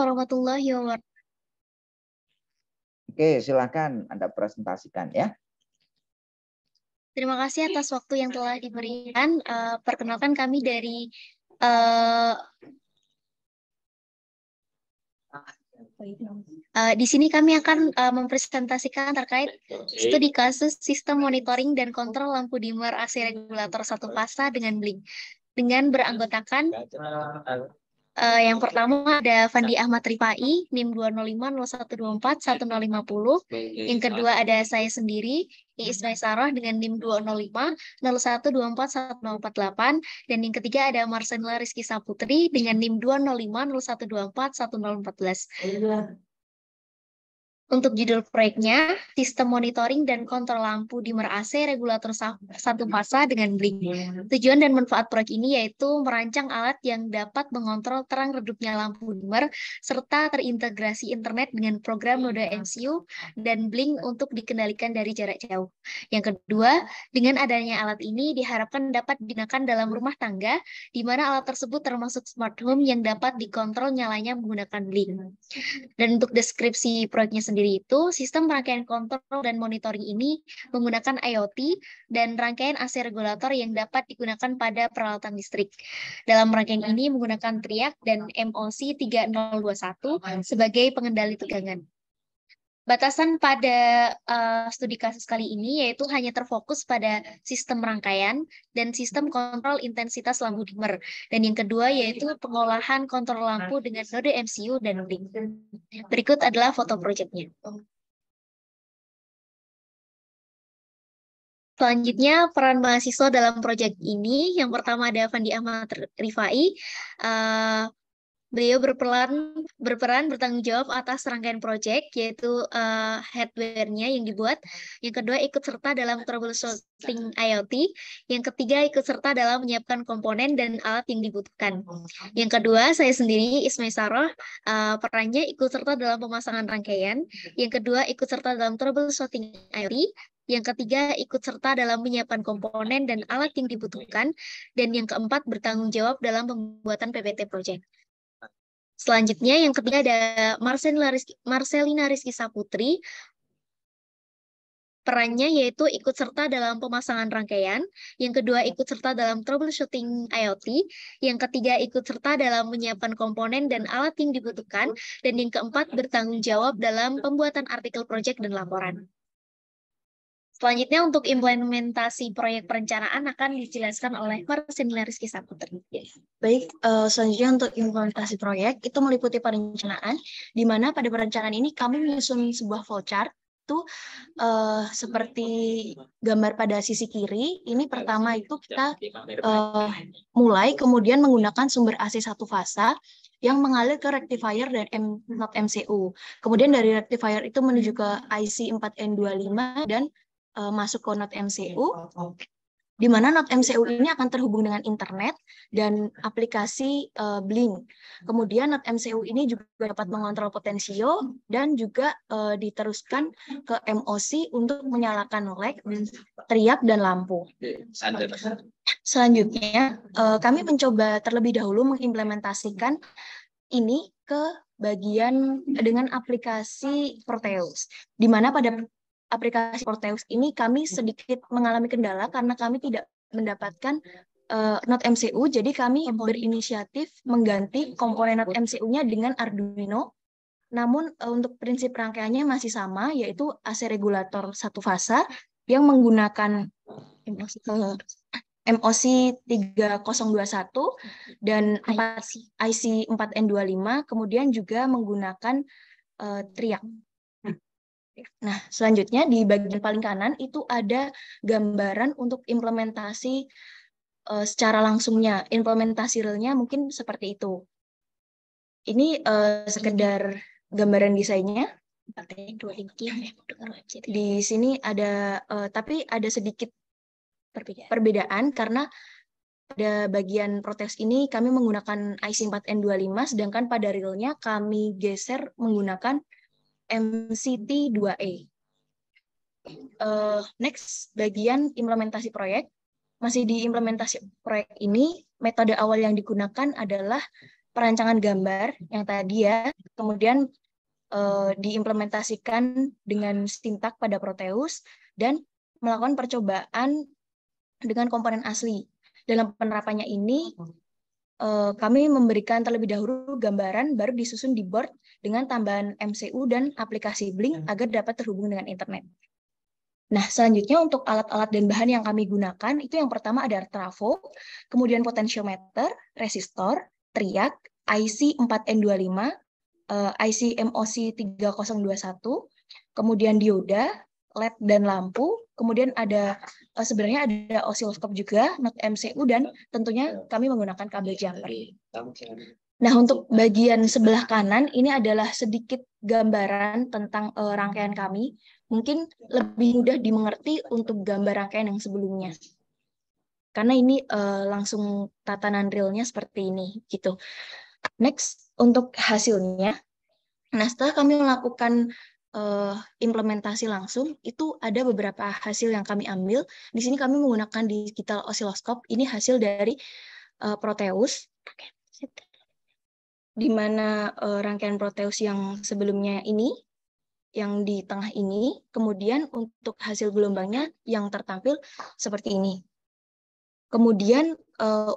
Warahmatullahi wabarakatuh. Oke, silakan Anda presentasikan ya. Terima kasih atas waktu yang telah diberikan. Perkenalkan kami dari di sini kami akan mempresentasikan terkait studi kasus sistem monitoring dan kontrol lampu dimmer AC regulator satu fasa dengan Blink dengan beranggotakan yang pertama ada Fandi Ahmad Rifai, NIM 20501241050. Yang kedua ada saya sendiri, Iis Maisarah dengan NIM 20501241048. Dan yang ketiga ada Marcella Rizky Saputri dengan NIM 20501241014. Untuk judul proyeknya, Sistem Monitoring dan Kontrol Lampu Dimmer AC Regulator Satu Fasa dengan Blink. Tujuan dan manfaat proyek ini yaitu merancang alat yang dapat mengontrol terang redupnya lampu dimmer serta terintegrasi internet dengan program Node MCU dan Blink untuk dikendalikan dari jarak jauh. Yang kedua, dengan adanya alat ini diharapkan dapat digunakan dalam rumah tangga, di mana alat tersebut termasuk smart home yang dapat dikontrol nyalanya menggunakan Blink. Dan untuk deskripsi proyeknya sendiri itu, sistem rangkaian kontrol dan monitoring ini menggunakan IoT dan rangkaian AC regulator yang dapat digunakan pada peralatan listrik. Dalam rangkaian ini menggunakan triak dan MOC 3021 sebagai pengendali tegangan. Batasan pada studi kasus kali ini yaitu hanya terfokus pada sistem rangkaian dan sistem kontrol intensitas lampu dimmer. Dan yang kedua yaitu pengolahan kontrol lampu dengan node MCU dan Blink. Berikut adalah foto proyeknya. Selanjutnya, peran mahasiswa dalam proyek ini. Yang pertama ada Fandi Ahmad Rifai. Beliau berperan bertanggung jawab atas rangkaian proyek, yaitu hardware-nya yang dibuat. Yang kedua, ikut serta dalam troubleshooting IoT. Yang ketiga, ikut serta dalam menyiapkan komponen dan alat yang dibutuhkan. Yang kedua, saya sendiri, Ismai Saroh, perannya ikut serta dalam pemasangan rangkaian. Yang kedua, ikut serta dalam troubleshooting IoT. Yang ketiga, ikut serta dalam menyiapkan komponen dan alat yang dibutuhkan. Dan yang keempat, bertanggung jawab dalam pembuatan PPT project. Selanjutnya, yang ketiga ada Marcelina Rizky Saputri. Perannya yaitu ikut serta dalam pemasangan rangkaian. Yang kedua, ikut serta dalam troubleshooting IoT. Yang ketiga, ikut serta dalam menyiapkan komponen dan alat yang dibutuhkan. Dan yang keempat, bertanggung jawab dalam pembuatan artikel project dan laporan. Selanjutnya, untuk implementasi proyek perencanaan akan dijelaskan oleh Marcelina Rizky Saputri. Baik, selanjutnya untuk implementasi proyek itu meliputi perencanaan, di mana pada perencanaan ini kami menyusun sebuah flowchart itu seperti gambar pada sisi kiri. Ini pertama itu kita mulai kemudian menggunakan sumber AC satu fasa yang mengalir ke rectifier dan not MCU. Kemudian dari rectifier itu menuju ke IC 4N25 dan masuk ke not MCU, di mana not MCU ini akan terhubung dengan internet dan aplikasi Blink. Kemudian not MCU ini juga dapat mengontrol potensio dan juga diteruskan ke MOC untuk menyalakan LED, triak, dan lampu. Selanjutnya, kami mencoba terlebih dahulu mengimplementasikan ini ke bagian dengan aplikasi Proteus, di mana pada aplikasi Proteus ini kami sedikit mengalami kendala karena kami tidak mendapatkan not MCU, jadi kami berinisiatif mengganti komponen not MCU-nya dengan Arduino. Namun untuk prinsip rangkaiannya masih sama, yaitu AC regulator satu fasa yang menggunakan MOC 3021 dan IC 4N25, kemudian juga menggunakan triak. Nah, selanjutnya di bagian paling kanan itu ada gambaran untuk implementasi secara langsungnya. Implementasi realnya mungkin seperti itu. Ini sekedar gambaran desainnya. Di sini ada, tapi ada sedikit perbedaan karena pada bagian Proteus ini kami menggunakan IC 4N25, sedangkan pada realnya kami geser menggunakan MCT2E. Next, bagian implementasi proyek. Masih di implementasi proyek ini, metode awal yang digunakan adalah perancangan gambar yang tadi ya, kemudian diimplementasikan dengan Sintak pada Proteus, dan melakukan percobaan dengan komponen asli. Dalam penerapannya ini, kami memberikan terlebih dahulu gambaran, baru disusun di board dengan tambahan MCU dan aplikasi Blink agar dapat terhubung dengan internet. Nah, selanjutnya untuk alat-alat dan bahan yang kami gunakan, itu yang pertama ada trafo, kemudian potentiometer, resistor, triak, IC 4N25, IC MOC 3021, kemudian dioda, LED dan lampu, kemudian ada sebenarnya ada osiloskop juga, not MCU, dan tentunya kami menggunakan kabel jumper. Nah, untuk bagian sebelah kanan ini adalah sedikit gambaran tentang rangkaian kami. Mungkin lebih mudah dimengerti untuk gambar rangkaian yang sebelumnya. Karena ini langsung tatanan realnya seperti ini, gitu. Next, untuk hasilnya. Nah, setelah kami melakukan implementasi langsung, itu ada beberapa hasil yang kami ambil. Di sini kami menggunakan digital oscilloscope. Ini hasil dari Proteus, di mana rangkaian Proteus yang sebelumnya ini, yang di tengah ini, kemudian untuk hasil gelombangnya yang tertampil seperti ini. Kemudian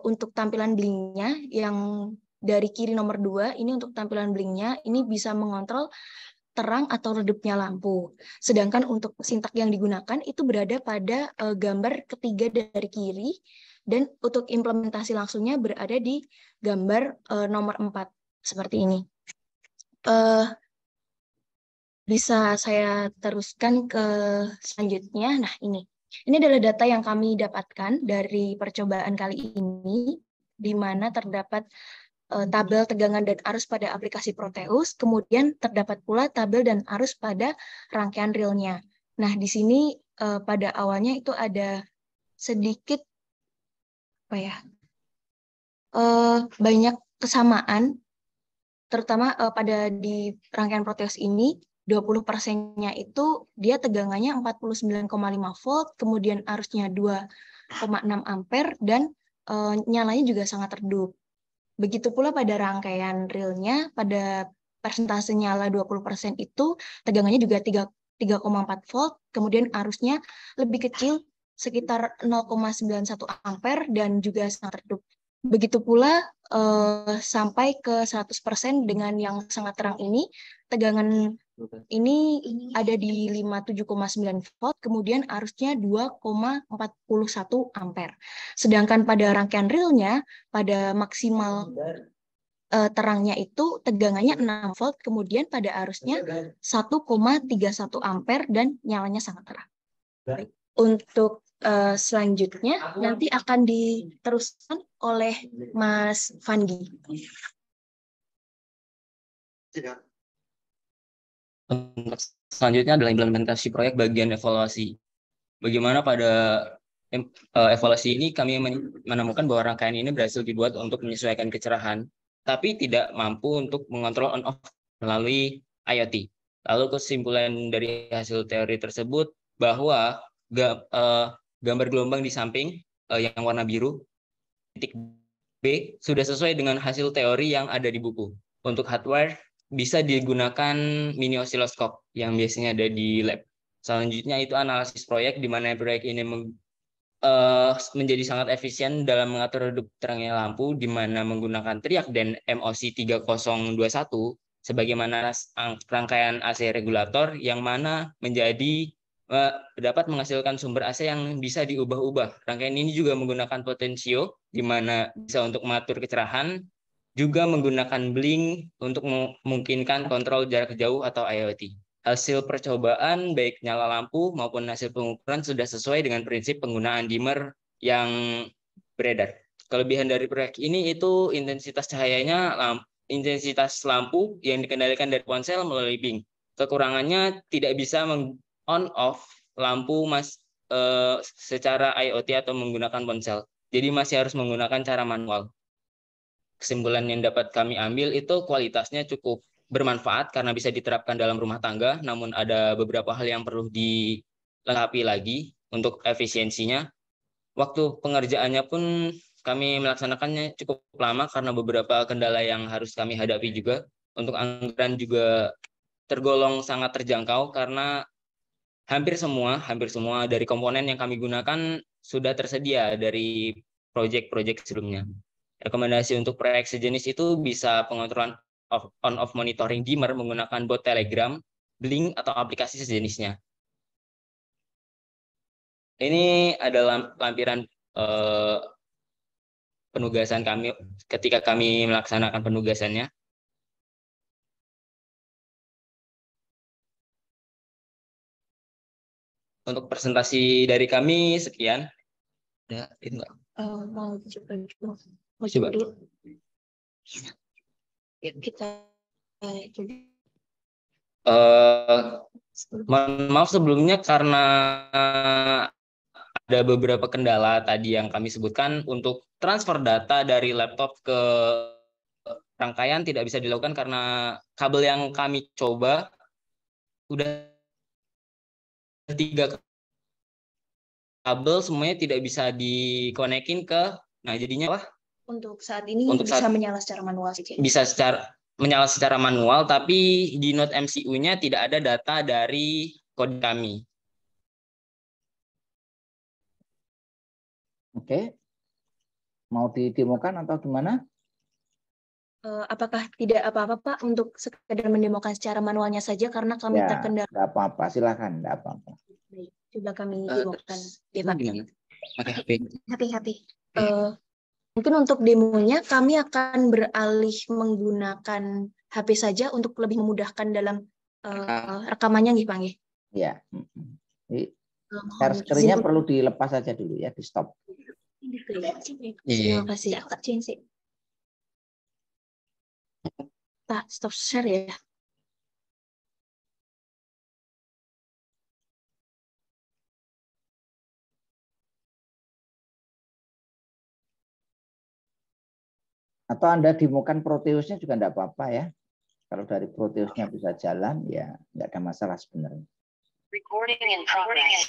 untuk tampilan blinknya yang dari kiri nomor 2, ini untuk tampilan blinknya, ini bisa mengontrol terang atau redupnya lampu. Sedangkan untuk Sintak yang digunakan itu berada pada gambar ketiga dari kiri, dan untuk implementasi langsungnya berada di gambar nomor 4, seperti ini. Bisa saya teruskan ke selanjutnya. Nah, ini adalah data yang kami dapatkan dari percobaan kali ini, di mana terdapat tabel tegangan dan arus pada aplikasi Proteus, kemudian terdapat pula tabel dan arus pada rangkaian realnya. Nah, di sini pada awalnya itu ada sedikit banyak kesamaan, terutama pada di rangkaian Proteus ini, 20%-nya itu dia tegangannya 49,5 volt, kemudian arusnya 2,6 ampere, dan nyalanya juga sangat redup. Begitu pula pada rangkaian realnya, pada persentase nyala 20% itu tegangannya juga 3,4 volt, kemudian arusnya lebih kecil sekitar 0,91 ampere dan juga sangat redup. Begitu pula sampai ke 100% dengan yang sangat terang ini, tegangan ini ada di 57,9 volt, kemudian arusnya 2,41 ampere. Sedangkan pada rangkaian realnya, pada maksimal terangnya itu tegangannya 6 volt, kemudian pada arusnya 1,31 ampere dan nyalanya sangat terang. Untuk selanjutnya nanti akan diteruskan oleh Mas Fandi. Selanjutnya adalah implementasi proyek bagian evaluasi. Bagaimana pada evaluasi ini kami menemukan bahwa rangkaian ini berhasil dibuat untuk menyesuaikan kecerahan, tapi tidak mampu untuk mengontrol on-off melalui IoT. Lalu kesimpulan dari hasil teori tersebut bahwa gambar gelombang di samping yang warna biru, titik B, sudah sesuai dengan hasil teori yang ada di buku. Untuk hardware, bisa digunakan mini osiloskop yang biasanya ada di lab. Selanjutnya itu analisis proyek, di mana proyek ini menjadi sangat efisien dalam mengatur redup terangnya lampu, di mana menggunakan triak dan MOC 3021 sebagaimana rangkaian AC regulator, yang mana menjadi dapat menghasilkan sumber AC yang bisa diubah-ubah. Rangkaian ini juga menggunakan potensio, di mana bisa untuk mengatur kecerahan, juga menggunakan blink untuk memungkinkan kontrol jarak jauh atau IoT. Hasil percobaan baik nyala lampu maupun hasil pengukuran sudah sesuai dengan prinsip penggunaan dimmer yang beredar. Kelebihan dari proyek ini itu intensitas cahayanya, intensitas lampu yang dikendalikan dari ponsel melalui blink. Kekurangannya tidak bisa on-off lampu secara IoT atau menggunakan ponsel. Jadi masih harus menggunakan cara manual. Kesimpulan yang dapat kami ambil itu kualitasnya cukup bermanfaat karena bisa diterapkan dalam rumah tangga, namun ada beberapa hal yang perlu dilengkapi lagi untuk efisiensinya. Waktu pengerjaannya pun kami melaksanakannya cukup lama karena beberapa kendala yang harus kami hadapi juga. Untuk anggaran juga tergolong sangat terjangkau karena hampir semua dari komponen yang kami gunakan sudah tersedia dari proyek-proyek sebelumnya. Rekomendasi untuk proyek sejenis itu bisa pengontrolan on-off monitoring dimmer menggunakan bot Telegram, Blink, atau aplikasi sejenisnya. Ini adalah lampiran penugasan kami ketika kami melaksanakan penugasannya. Untuk presentasi dari kami sekian. Ya, itu enggak. Mau coba dulu. Mau Coba. coba dulu. Yuk kita coba. Maaf sebelumnya karena ada beberapa kendala tadi yang kami sebutkan. Untuk transfer data dari laptop ke rangkaian tidak bisa dilakukan karena kabel yang kami coba udah 3 kabel semuanya tidak bisa dikonekin ke, nah jadinya apa? Untuk saat ini Untuk bisa saat- menyala secara manual saja. Bisa menyala secara manual, tapi di node MCU-nya tidak ada data dari kode kami. Oke. Mau didemokan atau gimana? Apakah tidak apa-apa Pak untuk sekedar mendemokan secara manualnya saja karena kami Ya, terkendala. nggak apa-apa. Silakan, nggak apa-apa. Coba kami demokan. Ya, Pak. Gimana? Pakai HP. HP. Mungkin untuk demonya kami akan beralih menggunakan HP saja untuk lebih memudahkan dalam rekamannya nih Pak. Ya. Jadi, Mohon share izin screen-nya untuk- perlu dilepas saja dulu ya, di stop. Terima kasih. Pak, stop share ya. Atau Anda demokan Proteusnya juga enggak apa-apa ya. Kalau dari Proteusnya bisa jalan, ya enggak ada masalah sebenarnya. Recording in progress.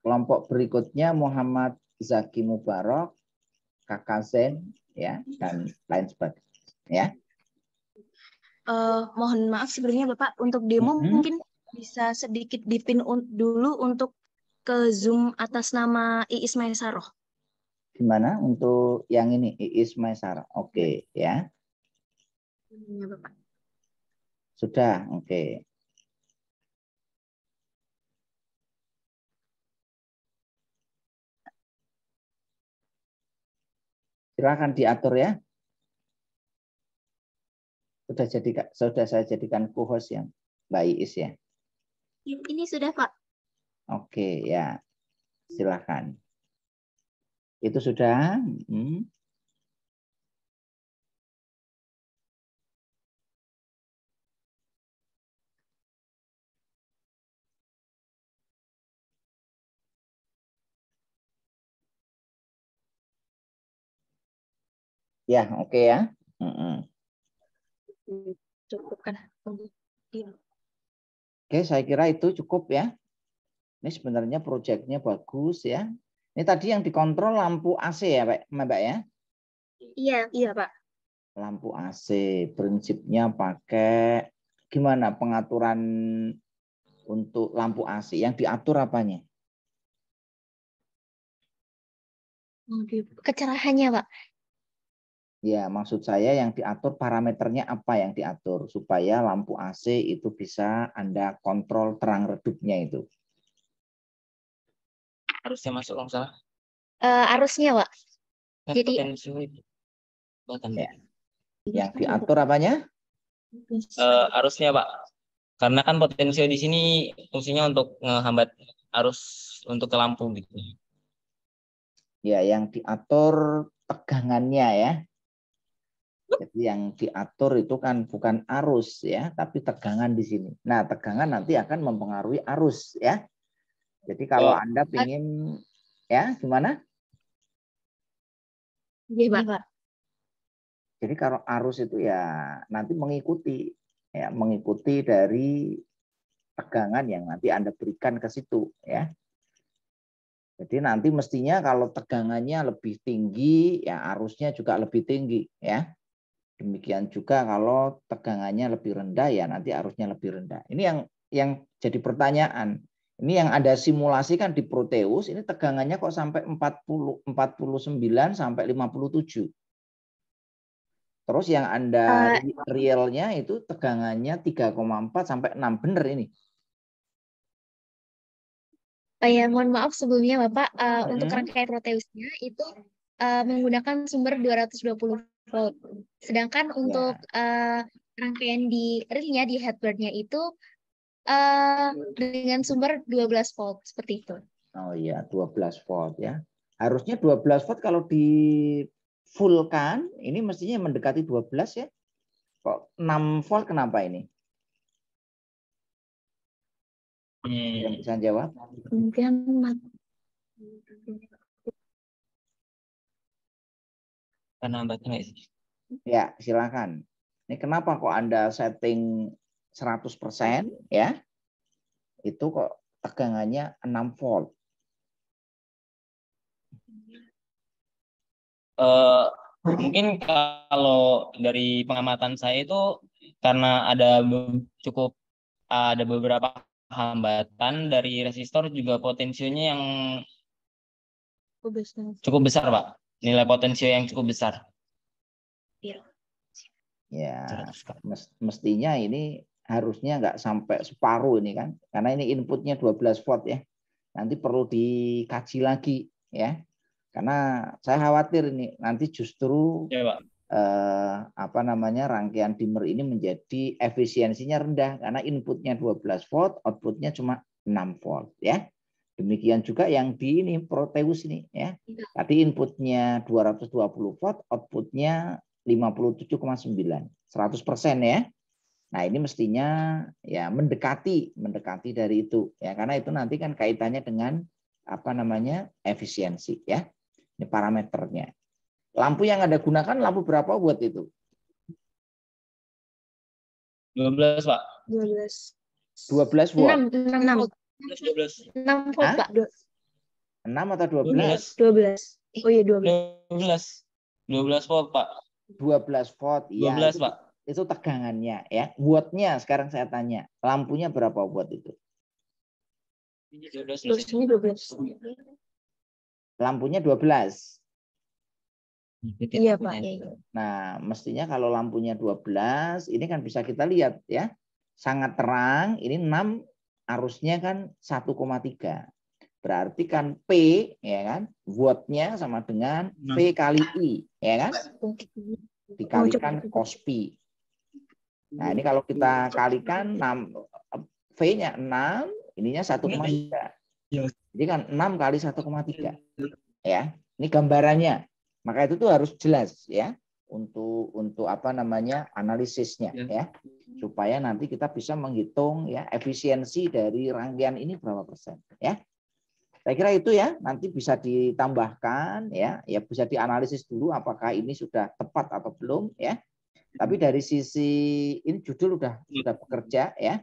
Kelompok berikutnya Muhammad Zaki Mubarok, Kakak Zen, ya, dan lain sebagainya. Ya. Mohon maaf sebelumnya Bapak untuk demo mungkin bisa sedikit dipin dulu untuk ke Zoom atas nama Iis Maesaroh. Gimana untuk yang ini Iis Maesar? Oke, ya. Ya, Bapak. Sudah, oke. Silakan diatur ya. Sudah saya jadikan co-host yang Mbak Iis ya. Ini sudah, Pak. Oke, ya. Silakan. Itu sudah. Ya, oke ya. Cukup kan? Oke, saya kira itu cukup ya. Ini sebenarnya proyeknya bagus ya. Ini tadi yang dikontrol lampu AC ya, Mbak ya? Iya, Pak. Lampu AC, prinsipnya pakai gimana pengaturan untuk lampu AC? Yang diatur apanya? Kecerahannya, Pak. Ya, maksud saya yang diatur parameternya apa yang diatur supaya lampu AC itu bisa Anda kontrol terang redupnya itu. Harusnya masuk kalau salah. Arusnya, Pak. Jadi Ya. Yang diatur apanya? arusnya Pak. Karena kan potensio di sini fungsinya untuk menghambat arus untuk ke lampu gitu. Ya, yang diatur tegangannya ya. Jadi yang diatur itu kan bukan arus ya, tapi tegangan di sini. Nah, tegangan nanti akan mempengaruhi arus ya. Jadi kalau Anda ingin ya gimana? Iya, Pak. Jadi kalau arus itu ya nanti mengikuti dari tegangan yang nanti Anda berikan ke situ ya. Jadi nanti mestinya kalau tegangannya lebih tinggi ya arusnya juga lebih tinggi ya. Demikian juga kalau tegangannya lebih rendah ya nanti arusnya lebih rendah. Ini yang jadi pertanyaan. Ini yang Anda simulasikan di Proteus, ini tegangannya kok sampai 49 sampai 57. Terus yang Anda realnya itu tegangannya 3,4 sampai 6. Benar ini. Ya, mohon maaf sebelumnya Bapak, untuk rangkaian Proteusnya itu menggunakan sumber 220 volt. Sedangkan untuk rangkaian di realnya di headboardnya itu dengan sumber 12 volt seperti itu. Oh iya, 12 volt ya. Harusnya 12 volt kalau di fullkan ini mestinya mendekati 12 ya. Kok 6 volt kenapa ini? Yang bisa jawab? Mungkin Karena baterai sih. Ya, silakan. Ini kenapa kok Anda setting 100% ya? Itu kok tegangannya 6 volt. Mungkin kalau dari pengamatan saya itu karena cukup ada beberapa hambatan dari resistor juga potensinya yang cukup besar, Pak. Nilai potensio yang cukup besar. Ya, mestinya ini harusnya nggak sampai separuh ini kan. Karena ini inputnya 12 volt ya. Nanti perlu dikaji lagi ya. Karena saya khawatir ini nanti justru Ya, Pak. Rangkaian dimmer ini menjadi efisiensinya rendah karena inputnya 12 volt, outputnya cuma 6 volt ya. Demikian juga yang di ini Proteus ini ya. Tadi inputnya 220 volt, outputnya 57,9, 100% ya. Nah, ini mestinya ya mendekati dari itu ya, karena itu nanti kan kaitannya dengan efisiensi ya. Ini parameternya. Lampu yang Anda gunakan lampu berapa watt itu? 12, Pak. 12. 12 watt. 6 volt. 6 volt, Pak. 6 atau 12? 12. Oh iya 12. 12 volt, Pak. 12 volt. 12, Ya, Pak. itu tegangannya ya. Wattnya sekarang saya tanya. Lampunya berapa watt itu? 12. Lampunya 12. Iya, Pak. Nah, mestinya kalau lampunya 12, ini kan bisa kita lihat ya. Sangat terang, ini 6, arusnya kan 1,3. Berarti kan P ya kan, wattnya sama dengan V kali I ya kan? Dikalikan cos pi. Nah, ini kalau kita kalikan 6, V-nya 6, ininya 1,3. Jadi kan 6 kali 1,3. Ya. Ini gambarannya. Maka itu tuh harus jelas ya untuk analisisnya ya. Supaya nanti kita bisa menghitung ya efisiensi dari rangkaian ini berapa persen ya. Saya kira itu ya, nanti bisa ditambahkan ya bisa dianalisis dulu apakah ini sudah tepat atau belum ya. Tapi dari sisi ini judul sudah bekerja ya.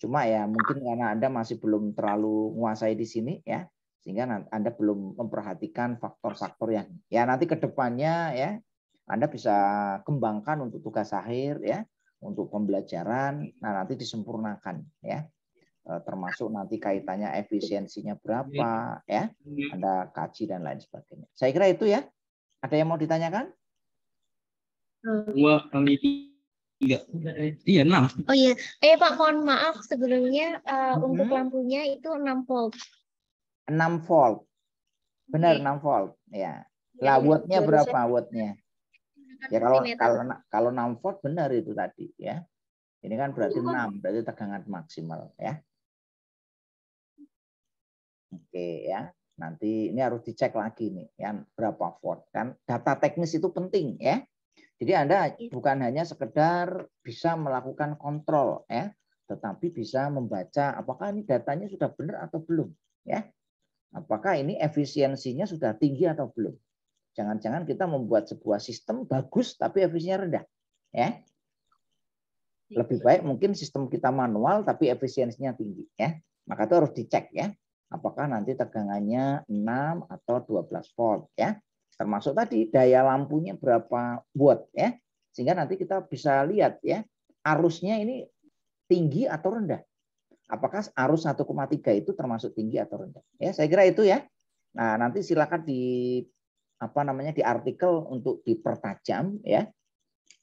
Cuma ya mungkin karena Anda masih belum terlalu menguasai di sini ya, sehingga Anda belum memperhatikan faktor-faktor yang ya nanti ke depannya ya Anda bisa kembangkan untuk tugas akhir ya, untuk pembelajaran. Nah, nanti disempurnakan ya. Termasuk nanti kaitannya efisiensinya berapa ya, Anda kaji dan lain sebagainya. Saya kira itu ya. Ada yang mau ditanyakan? 2 kali 3. Iya, 6. Oh iya, Pak, mohon maaf sebelumnya untuk lampunya itu 6 volt. 6 volt. Benar, 6 volt. Ya. Lah wattnya berapa wattnya? Ya kalau 6 volt benar itu tadi ya. Ini kan berarti 6, berarti tegangan maksimal ya. Oke ya. Nanti ini harus dicek lagi nih ya berapa volt kan. Data teknis itu penting ya. Jadi Anda bukan hanya sekedar bisa melakukan kontrol ya, tetapi bisa membaca apakah ini datanya sudah benar atau belum ya. Apakah ini efisiensinya sudah tinggi atau belum. Jangan-jangan kita membuat sebuah sistem bagus tapi efisiensinya rendah ya. Lebih baik mungkin sistem kita manual tapi efisiensinya tinggi ya. Maka itu harus dicek ya. Apakah nanti tegangannya 6 atau 12 volt ya. Termasuk tadi daya lampunya berapa watt ya. Sehingga nanti kita bisa lihat ya, arusnya ini tinggi atau rendah. Apakah arus 1,3 itu termasuk tinggi atau rendah? Ya, saya kira itu ya. Nah, nanti silakan di di artikel untuk dipertajam ya.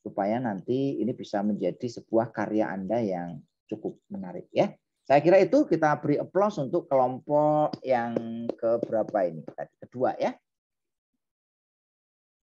Supaya nanti ini bisa menjadi sebuah karya Anda yang cukup menarik ya. Saya kira itu kita beri aplaus untuk kelompok yang keberapa ini? Kedua ya.